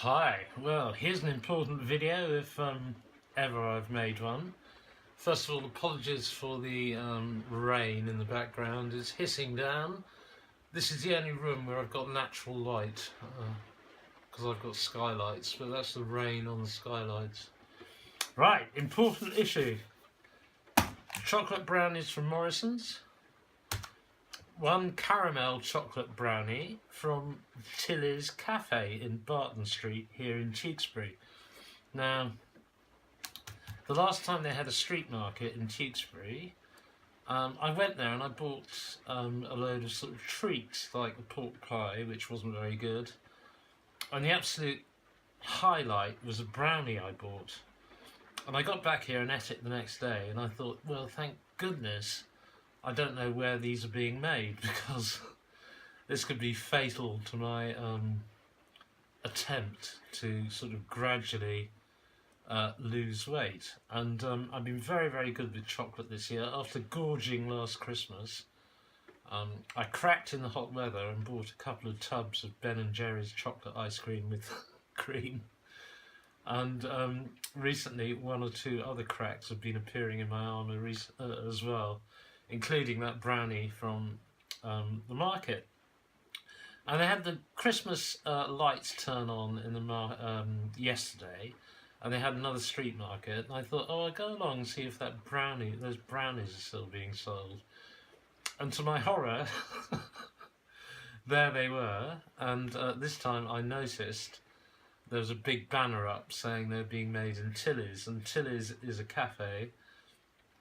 Hi, well here's an important video if ever I've made one. First of all, apologies for the rain in the background. It's hissing down. This is the only room where I've got natural light because I've got skylights, but that's the rain on the skylights. Right, important issue. Chocolate brownies from Morrisons. One caramel chocolate brownie from Tilly's Café in Barton Street here in Tewkesbury. Now, the last time they had a street market in Tewkesbury, I went there and I bought a load of sort of treats like the pork pie, which wasn't very good, and the absolute highlight was a brownie I bought. And I got back here and ate it the next day, and I thought, well, thank goodness I don't know where these are being made, because this could be fatal to my attempt to sort of gradually lose weight. And I've been very, very good with chocolate this year. After gorging last Christmas, I cracked in the hot weather and bought a couple of tubs of Ben & Jerry's chocolate ice cream with cream. And recently, one or two other cracks have been appearing in my armour as well, including that brownie from the market. And they had the Christmas lights turn on in the yesterday, and they had another street market. And I thought, oh, I'll go along and see if those brownies are still being sold. And to my horror, there they were. And this time I noticed there was a big banner up saying they're being made in Tilly's, and Tilly's is a cafe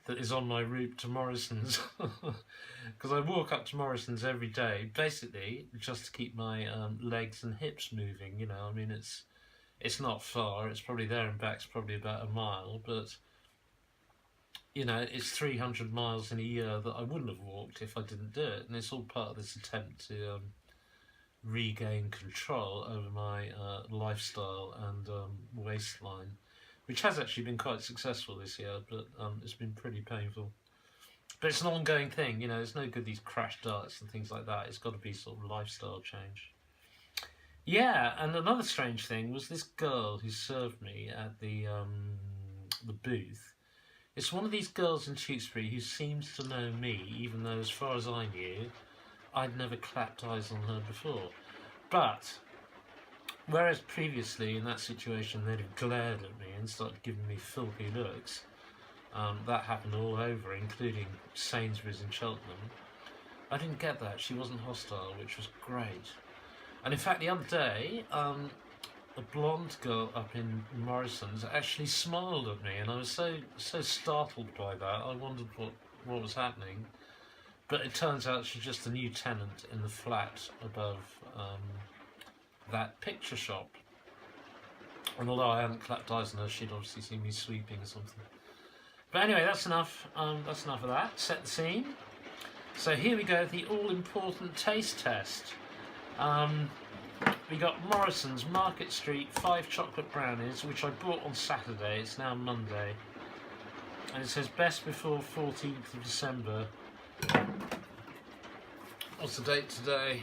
that is on my route to Morrisons, because I walk up to Morrisons every day, basically just to keep my legs and hips moving. You know, I mean, it's not far. It's probably there and back's probably about a mile, but you know, it's 300 miles in a year that I wouldn't have walked if I didn't do it, and it's all part of this attempt to regain control over my lifestyle and waistline, which has actually been quite successful this year, but it's been pretty painful. But it's an ongoing thing, you know, it's no good these crash diets and things like that. It's got to be sort of lifestyle change. Yeah, and another strange thing was this girl who served me at the booth. It's one of these girls in Tewkesbury who seems to know me, even though as far as I knew, I'd never clapped eyes on her before. But whereas previously in that situation they'd have glared at me and started giving me filthy looks, that happened all over, including Sainsbury's in Cheltenham. I didn't get that. She wasn't hostile, which was great. And in fact, the other day, a blonde girl up in Morrisons actually smiled at me, and I was so startled by that. I wondered what was happening. But it turns out she's just a new tenant in the flat above that picture shop. And although I hadn't clapped eyes on her, she'd obviously seen me sweeping or something. But anyway, that's enough. That's enough of that. Set the scene. So here we go, the all-important taste test. We got Morrisons, Market Street, 5 chocolate brownies, which I bought on Saturday. It's now Monday. And it says best before 14th of December. What's the date today?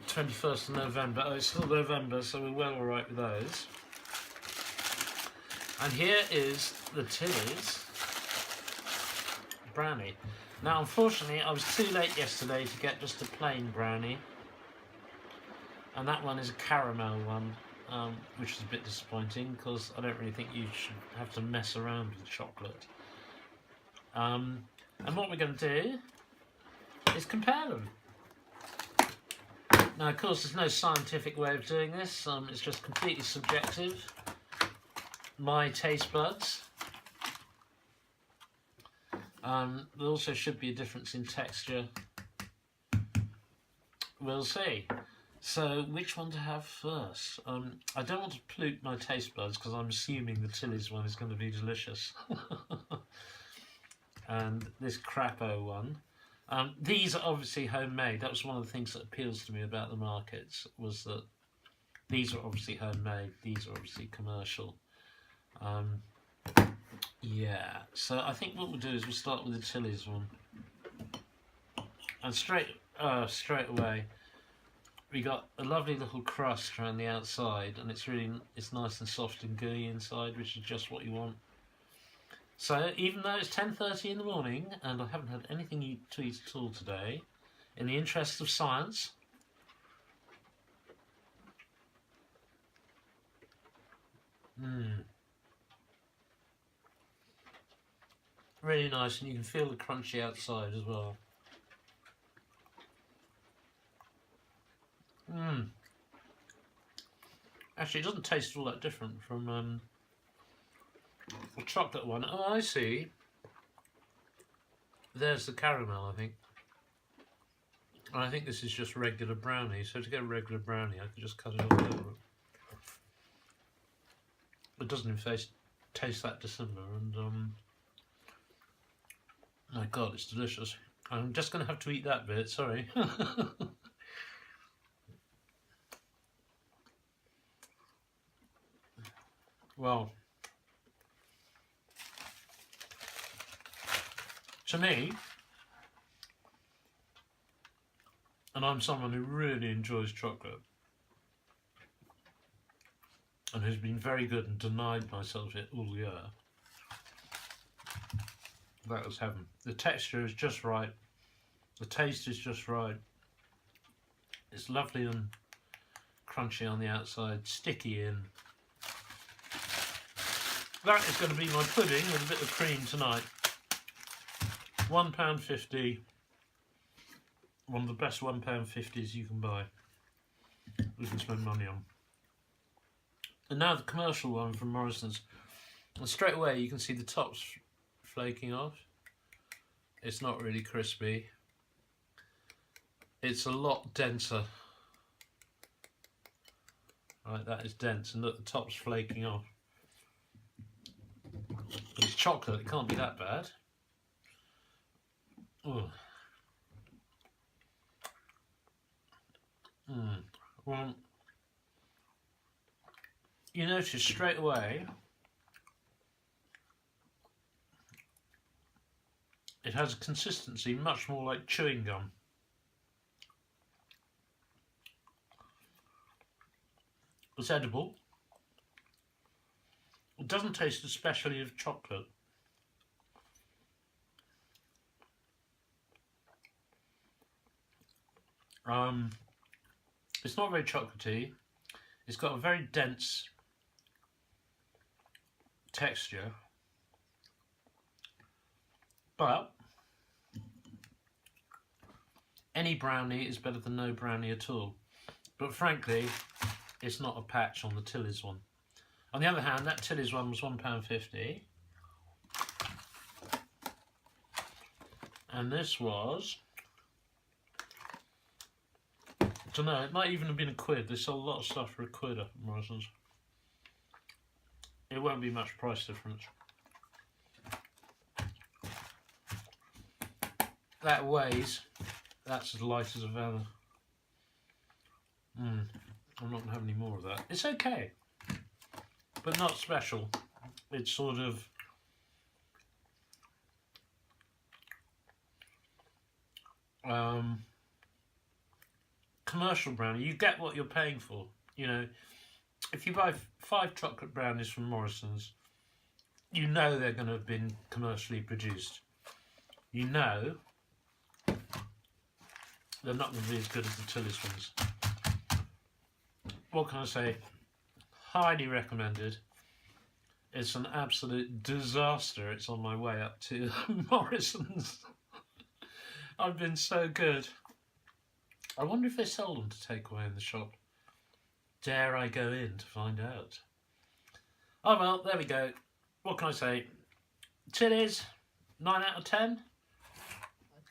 21st of November. Oh, it's still November, so we're well alright with those. And here is the Tilly's brownie. Now, unfortunately, I was too late yesterday to get just a plain brownie. And that one is a caramel one, which is a bit disappointing, because I don't really think you should have to mess around with chocolate. And what we're going to do is compare them. Now, of course, there's no scientific way of doing this. It's just completely subjective. My taste buds. There also should be a difference in texture. We'll see. So, which one to have first? I don't want to pollute my taste buds because I'm assuming the Tilly's one is going to be delicious. And this crapo one. These are obviously homemade. That was one of the things that appeals to me about the markets, was that these are obviously homemade, these are obviously commercial. Yeah, so I think what we'll do is we'll start with the Tilly's one. And straight away, we got a lovely little crust around the outside, and it's nice and soft and gooey inside, which is just what you want. So even though it's 10:30 in the morning and I haven't had anything to eat at all today, in the interest of science, really nice, and you can feel the crunchy outside as well. Actually, it doesn't taste all that different from the chocolate one. Oh, I see. There's the caramel, I think. And I think this is just regular brownie. So to get a regular brownie, I could just cut it off a little bit. It doesn't in fact taste that dissimilar, and my God, it's delicious. I'm just going to have to eat that bit, sorry. Well, to me, and I'm someone who really enjoys chocolate and has been very good and denied myself it all year, that was heaven. The texture is just right, the taste is just right, it's lovely and crunchy on the outside, sticky in. That is going to be my pudding with a bit of cream tonight. £1.50. One of the best £1.50s you can buy. You can spend money on. And now the commercial one from Morrisons. And straight away you can see the tops flaking off. It's not really crispy. It's a lot denser. Right, that is dense, and look, the top's flaking off. But it's chocolate, it can't be that bad. Oh. Well, you notice straight away it has a consistency much more like chewing gum. It's edible. It doesn't taste especially of chocolate. It's not very chocolatey. It's got a very dense texture, but any brownie is better than no brownie at all. But frankly, it's not a patch on the Tilly's one. On the other hand, that Tilly's one was £1.50, and this was, I don't know, it might even have been a quid. They sell a lot of stuff for a quid up at Morrisons. It won't be much price difference. That weighs, that's as light as a feather. I'm not going to have any more of that. It's okay, but not special. It's sort of commercial brownie. You get what you're paying for. You know, if you buy 5 chocolate brownies from Morrisons, you know they're going to have been commercially produced. You know they're not going to be as good as the Tilly's ones. What can I say? Highly recommended. It's an absolute disaster. It's on my way up to Morrisons. I've been so good. I wonder if they sell them to take away in the shop. Dare I go in to find out? Oh well, there we go. What can I say? Tilly's, 9 out of 10.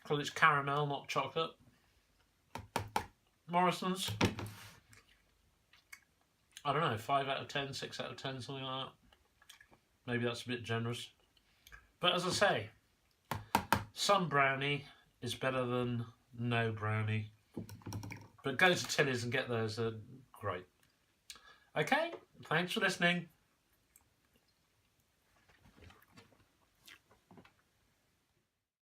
Because it's caramel, not chocolate. Morrisons, I don't know, 5 out of 10, 6 out of 10, something like that. Maybe that's a bit generous. But as I say, some brownie is better than no brownie. But go to Tilly's and get those, they're great. Okay, thanks for listening.